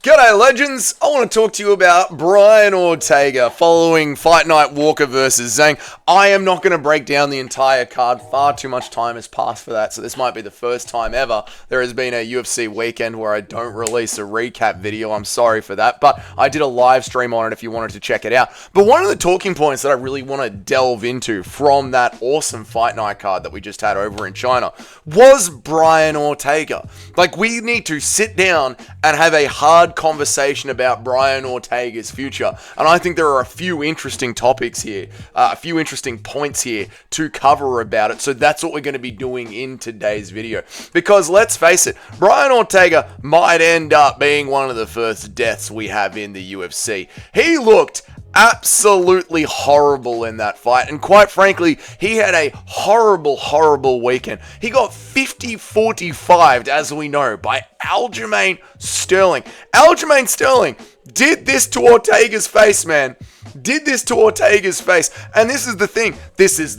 G'day legends, I want to talk to you about Brian Ortega following Fight Night Walker versus Zhang. I am not going to break down the entire card, far too much time has passed for that, so this might be the first time ever there has been a UFC weekend where I don't release a recap video. I'm sorry for that, but I did a live stream on it if you wanted to check it out. But one of the talking points that I really want to delve into from that awesome Fight Night card that we just had over in China was Brian Ortega. Like, we need to sit down and have a hard conversation about Brian Ortega's future, and I think there are a few interesting topics here, a few interesting points here to cover about it, so that's what we're going to be doing in today's video, because let's face it, Brian Ortega might end up being one of the first deaths we have in the UFC. He looked absolutely horrible in that fight, and quite frankly, he had a horrible weekend. He got 50-45'd, as we know, by Aljamain Sterling. Aljamain Sterling did this to Ortega's face, man. Did this to Ortega's face. And this is the thing. This is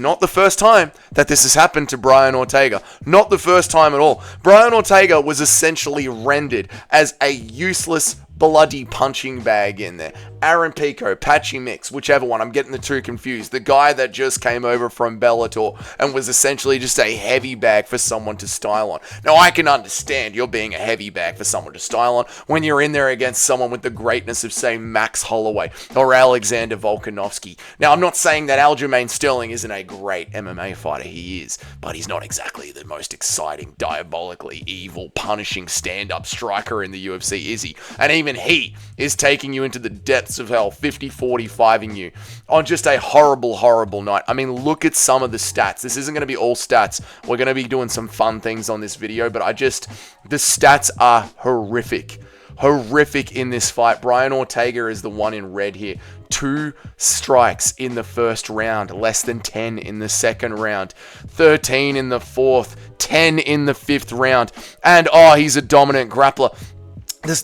not the first time that this has happened to Brian Ortega. Not the first time at all. Brian Ortega was essentially rendered as a useless bloody punching bag in there. Aaron Pico, Patchy Mix, whichever one. I'm getting the two confused. The guy that just came over from Bellator and was essentially just a heavy bag for someone to style on. Now, I can understand you're being a heavy bag for someone to style on when you're in there against someone with the greatness of, say, Max Holloway or Alexander Volkanovski. Now, I'm not saying that Aljamain Sterling isn't a great MMA fighter. He is, but he's not exactly the most exciting, diabolically evil, punishing stand-up striker in the UFC, is he? And even he is taking you into the depths of hell, 50-45ing you on just a horrible night. I mean, look at some of the stats. This isn't going to be all stats. We're going to be doing some fun things on this video, but the stats are horrific in this fight. Brian Ortega is the one in red here. 2 strikes in the first round, less than 10 in the second round, 13 in the fourth, 10 in the fifth round, and he's a dominant grappler.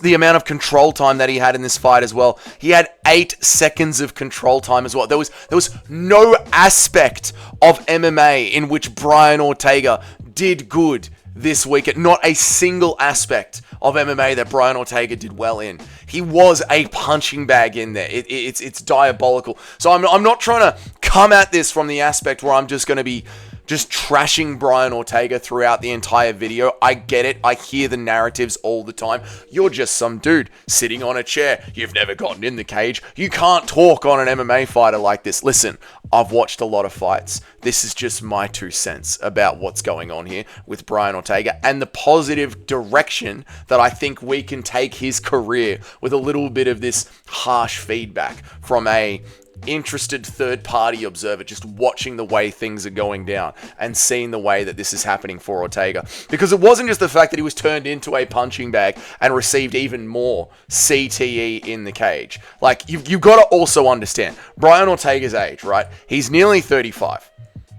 The amount of control time that he had in this fight as well. He had 8 seconds of control time as well. There was no aspect of MMA in which Brian Ortega did good this weekend. Not a single aspect of MMA that Brian Ortega did well in. He was a punching bag in there. It's diabolical. So I'm not trying to come at this from the aspect where I'm just going to be just trashing Brian Ortega throughout the entire video. I get it. I hear the narratives all the time. You're just some dude sitting on a chair. You've never gotten in the cage. You can't talk on an MMA fighter like this. Listen, I've watched a lot of fights. This is just my 2 cents about what's going on here with Brian Ortega and the positive direction that I think we can take his career with a little bit of this harsh feedback from a interested third-party observer, just watching the way things are going down and seeing the way that this is happening for Ortega. Because it wasn't just the fact that he was turned into a punching bag and received even more CTE in the cage. Like, you've got to also understand, Brian Ortega's age, right? He's nearly 35.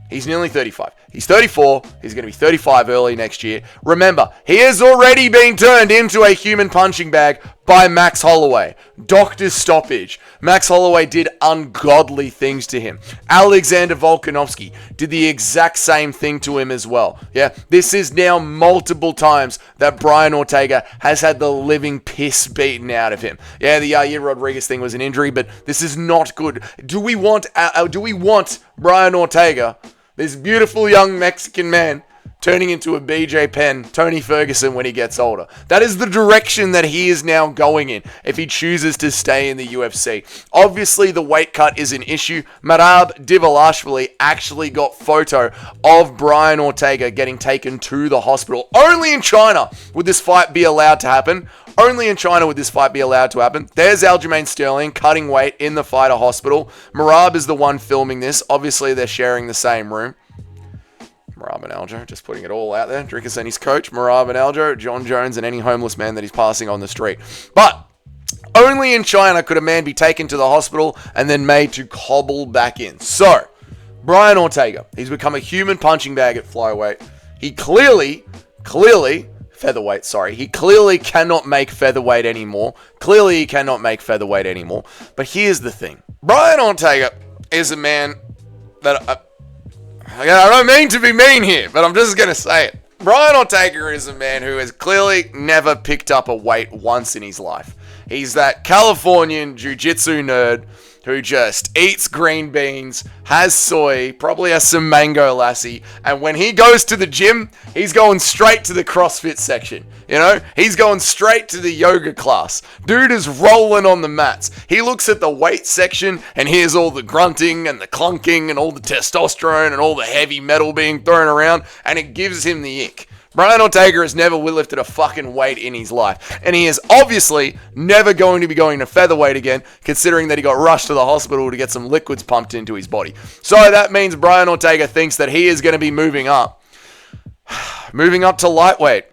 He's 34. He's going to be 35 early next year. Remember, he has already been turned into a human punching bag by Max Holloway. Doctor's stoppage. Max Holloway did ungodly things to him. Alexander Volkanovski did the exact same thing to him as well. Yeah, this is now multiple times that Brian Ortega has had the living piss beaten out of him. Yeah, the Yair Rodriguez thing was an injury, but this is not good. Do we want Brian Ortega, this beautiful young Mexican man, turning into a BJ Penn, Tony Ferguson when he gets older? That is the direction that he is now going in if he chooses to stay in the UFC. Obviously, the weight cut is an issue. Merab Dvalishvili actually got photo of Brian Ortega getting taken to the hospital. Only in China would this fight be allowed to happen. There's Aljamain Sterling cutting weight in the fighter hospital. Merab is the one filming this. Obviously, they're sharing the same room. Merab and Aljo, just putting it all out there. Drickus and his coach, Merab and Aljo, John Jones, and any homeless man that he's passing on the street. But only in China could a man be taken to the hospital and then made to cobble back in. So, Brian Ortega, he's become a human punching bag at flyweight. He clearly, featherweight, sorry. He clearly cannot make featherweight anymore. But here's the thing. Brian Ortega is a man that I don't mean to be mean here, but I'm just going to say it. Brian Ortega is a man who has clearly never picked up a weight once in his life. He's that Californian jiu-jitsu nerd who just eats green beans, has soy, probably has some mango lassi, and when he goes to the gym, he's going straight to the CrossFit section. You know, he's going straight to the yoga class. Dude is rolling on the mats. He looks at the weight section and hears all the grunting and the clunking and all the testosterone and all the heavy metal being thrown around, and it gives him the ick. Brian Ortega has never lifted a fucking weight in his life. And he is obviously never going to be going to featherweight again, considering that he got rushed to the hospital to get some liquids pumped into his body. So that means Brian Ortega thinks that he is going to be moving up. Moving up to lightweight.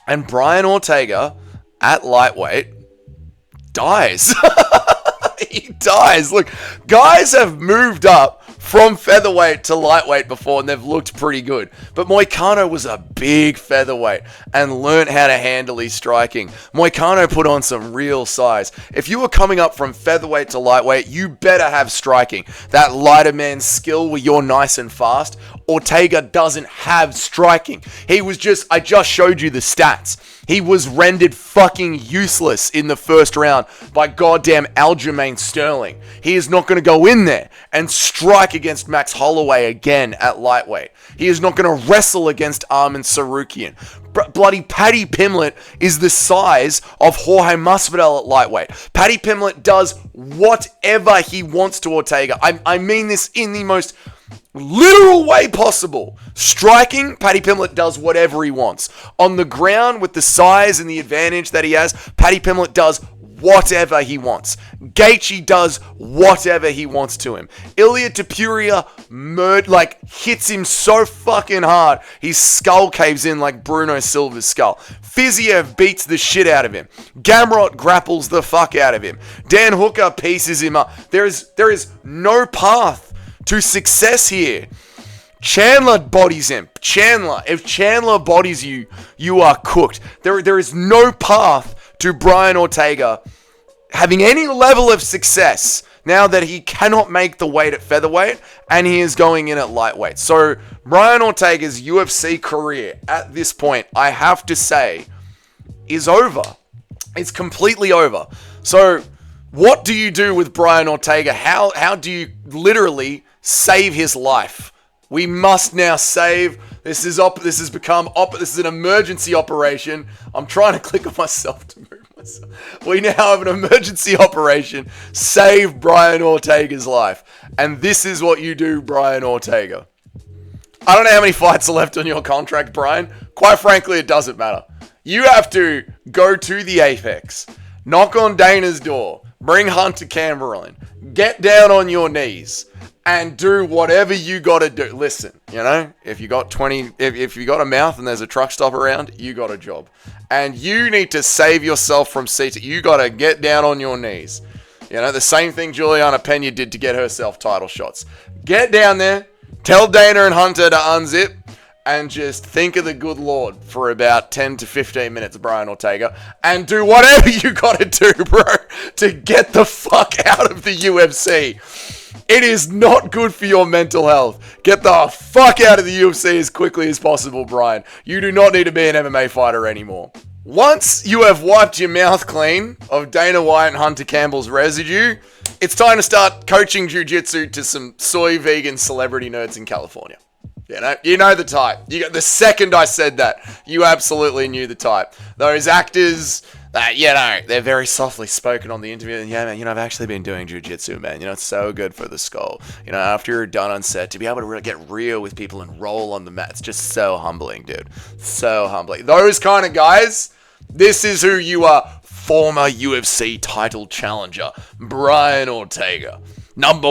And Brian Ortega, at lightweight, dies. He dies. Look, guys have moved up from featherweight to lightweight before, and they've looked pretty good. But Moicano was a big featherweight and learned how to handle his striking. Moicano put on some real size. If you were coming up from featherweight to lightweight, you better have striking. That lighter man's skill where you're nice and fast. Ortega doesn't have striking. I just showed you the stats. He was rendered fucking useless in the first round by goddamn Aljamain Sterling. He is not going to go in there and strike against Max Holloway again at lightweight. He is not going to wrestle against Arman Sarukian. Bloody Paddy Pimblett is the size of Jorge Masvidal at lightweight. Paddy Pimblett does whatever he wants to Ortega. I mean this in the most literal way possible. Striking, Paddy Pimblett does whatever he wants. On the ground, with the size and the advantage that he has, Paddy Pimblett does whatever he wants. Gaethje does whatever he wants to him. Ilia Topuria hits him so fucking hard, his skull caves in like Bruno Silva's skull. Fiziev beats the shit out of him. Gamrot grapples the fuck out of him. Dan Hooker pieces him up. There is no path to success here. Chandler bodies him. If Chandler bodies you, you are cooked. There is no path to Brian Ortega having any level of success now that he cannot make the weight at featherweight and he is going in at lightweight. So Brian Ortega's UFC career at this point, I have to say, is over. It's completely over. So what do you do with Brian Ortega? How do you literally save his life? We must now save. This is an emergency operation. I'm trying to click on myself to move myself. We now have an emergency operation. Save Brian Ortega's life. And this is what you do, Brian Ortega. I don't know how many fights are left on your contract, Brian. Quite frankly, it doesn't matter. You have to go to the Apex, knock on Dana's door, bring Hunter Cameron in, get down on your knees, and do whatever you gotta do. Listen, if you got if you got a mouth and there's a truck stop around, you got a job. And you need to save yourself from CT. You gotta get down on your knees. The same thing Juliana Pena did to get herself title shots. Get down there, tell Dana and Hunter to unzip, and just think of the good Lord for about 10 to 15 minutes, Brian Ortega, and do whatever you gotta do, bro, to get the fuck out of the UFC. It is not good for your mental health. Get the fuck out of the UFC as quickly as possible, Brian. You do not need to be an MMA fighter anymore. Once you have wiped your mouth clean of Dana White and Hunter Campbell's residue, it's time to start coaching jiu-jitsu to some soy vegan celebrity nerds in California. You know the type. The second I said that, you absolutely knew the type. Those actors that, they're very softly spoken on the interview. And yeah, man, I've actually been doing jiu-jitsu, man. It's so good for the skull. After you're done on set, to be able to really get real with people and roll on the mat, it's just so humbling, dude. So humbling. Those kind of guys, this is who you are. Former UFC title challenger, Brian Ortega.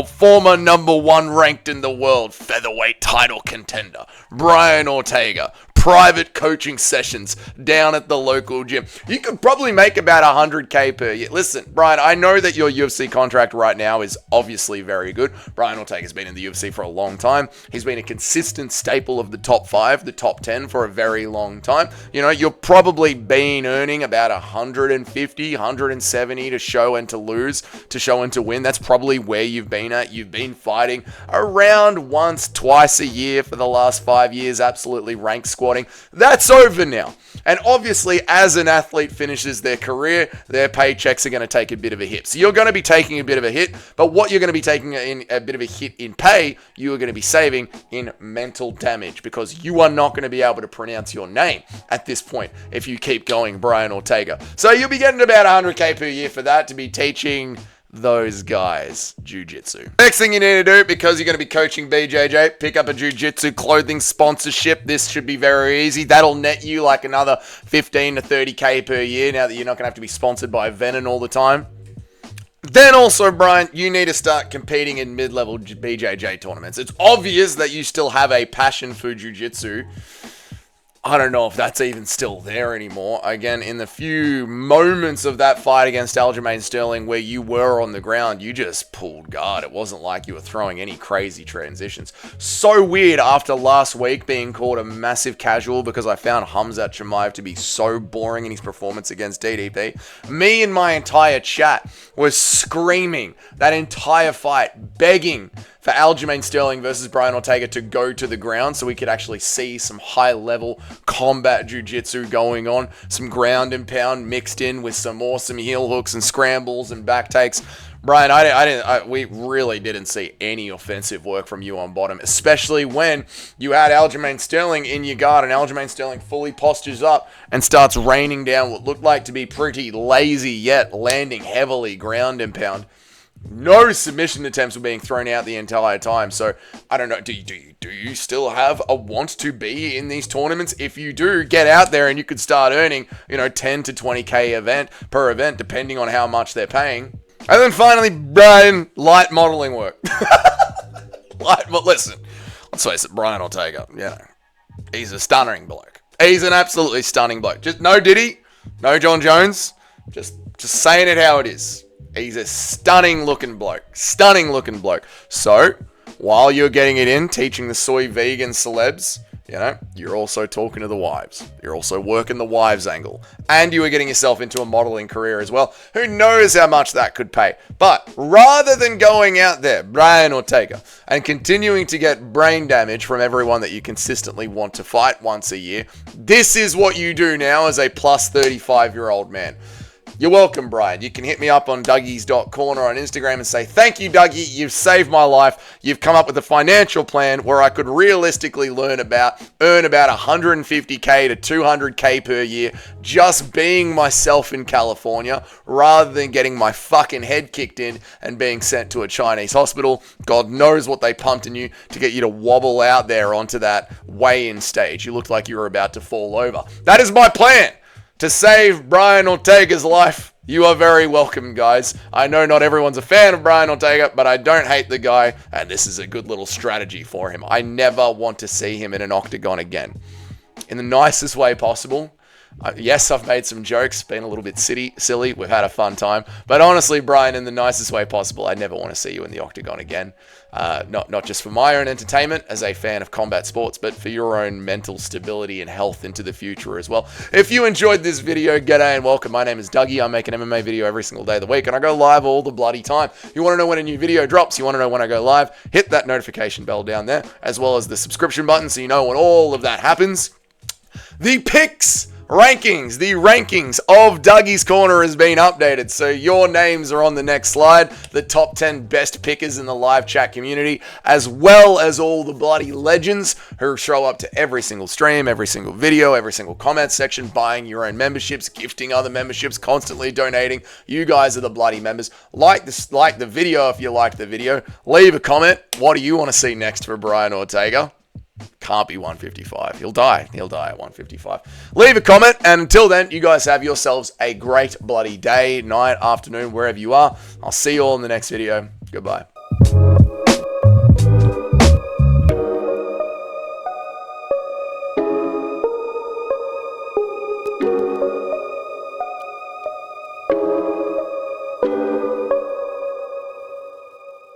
Former number one ranked in the world featherweight title contender, Brian Ortega. Private coaching sessions down at the local gym. You could probably make about $100K per year. Listen, Brian, I know that your UFC contract right now is obviously very good. Brian Ortega's been in the UFC for a long time. He's been a consistent staple of the top 5, the top 10 for a very long time. You're probably been earning about 150, 170 to show and to lose, to show and to win. That's probably where you've been at. You've been fighting around once, twice a year for the last 5 years, absolutely rank squatting morning. That's over now. And obviously, as an athlete finishes their career, their paychecks are going to take a bit of a hit. So you're going to be taking a bit of a hit, but what you're going to be taking in a bit of a hit in pay, you are going to be saving in mental damage, because you are not going to be able to pronounce your name at this point if you keep going Brian Ortega. So you'll be getting about 100K per year for that, to be teaching those guys jiu-jitsu. Next thing you need to do, because you're going to be coaching BJJ, pick up a jiu-jitsu clothing sponsorship. This should be very easy. That'll net you like another 15 to 30K per year, now that you're not going to have to be sponsored by Venom all the time. Then also, Brian, you need to start competing in mid-level BJJ tournaments. It's obvious that you still have a passion for jiu-jitsu. I don't know if that's even still there anymore. Again, in the few moments of that fight against Aljamain Sterling where you were on the ground, you just pulled guard. It wasn't like you were throwing any crazy transitions. So weird after last week being called a massive casual, because I found Khamzat Chimaev to be so boring in his performance against DDP. Me and my entire chat was screaming that entire fight, begging for Aljamain Sterling versus Brian Ortega to go to the ground so we could actually see some high-level combat jiu-jitsu going on, some ground and pound mixed in with some awesome heel hooks and scrambles and back takes. Brian, we really didn't see any offensive work from you on bottom, especially when you had Aljamain Sterling in your guard, and Aljamain Sterling fully postures up and starts raining down what looked like to be pretty lazy, yet landing heavily ground and pound. No submission attempts were being thrown out the entire time. So, I don't know, do you still have a want to be in these tournaments? If you do, get out there and you could start earning, 10 to 20K per event, depending on how much they're paying. And then finally, Brian, light modeling work. Listen, let's face it, Brian Ortega, he's a stunning bloke. He's an absolutely stunning bloke. Just no Diddy, no John Jones, just saying it how it is. He's a stunning looking bloke. So, while you're getting it in, teaching the soy vegan celebs, you're also talking to the wives. You're also working the wives angle. And you are getting yourself into a modeling career as well. Who knows how much that could pay. But rather than going out there, Brian Ortega, and continuing to get brain damage from everyone that you consistently want to fight once a year, this is what you do now as a plus 35-year-old man. You're welcome, Brian. You can hit me up on Dougies.corner on Instagram and say, thank you, Dougie. You've saved my life. You've come up with a financial plan where I could realistically earn about 150K to 200K per year just being myself in California, rather than getting my fucking head kicked in and being sent to a Chinese hospital. God knows what they pumped in you to get you to wobble out there onto that weigh-in stage. You looked like you were about to fall over. That is my plan. To save Brian Ortega's life. You are very welcome, guys. I know not everyone's a fan of Brian Ortega, but I don't hate the guy, and this is a good little strategy for him. I never want to see him in an octagon again. In the nicest way possible. Yes, I've made some jokes, been a little bit silly. We've had a fun time. But honestly, Brian, in the nicest way possible, I never want to see you in the octagon again. Not just for my own entertainment as a fan of combat sports, but for your own mental stability and health into the future as well. If you enjoyed this video, g'day and welcome. My name is Dougie. I make an MMA video every single day of the week, and I go live all the bloody time. You want to know when a new video drops, you want to know when I go live, hit that notification bell down there, as well as the subscription button so you know when all of that happens. The rankings of Dougie's Corner has been updated, so your names are on the next slide. The top 10 best pickers in the live chat community, as well as all the bloody legends who show up to every single stream, every single video, every single comment section, buying your own memberships, gifting other memberships, constantly donating. You guys are the bloody members. Like the video if you liked the video. Leave a comment. What do you want to see next for Brian Ortega? Can't be 155. He'll die at 155. Leave a comment, and until then, you guys have yourselves a great bloody day, night, afternoon, wherever you are. I'll see you all in the next video. Goodbye.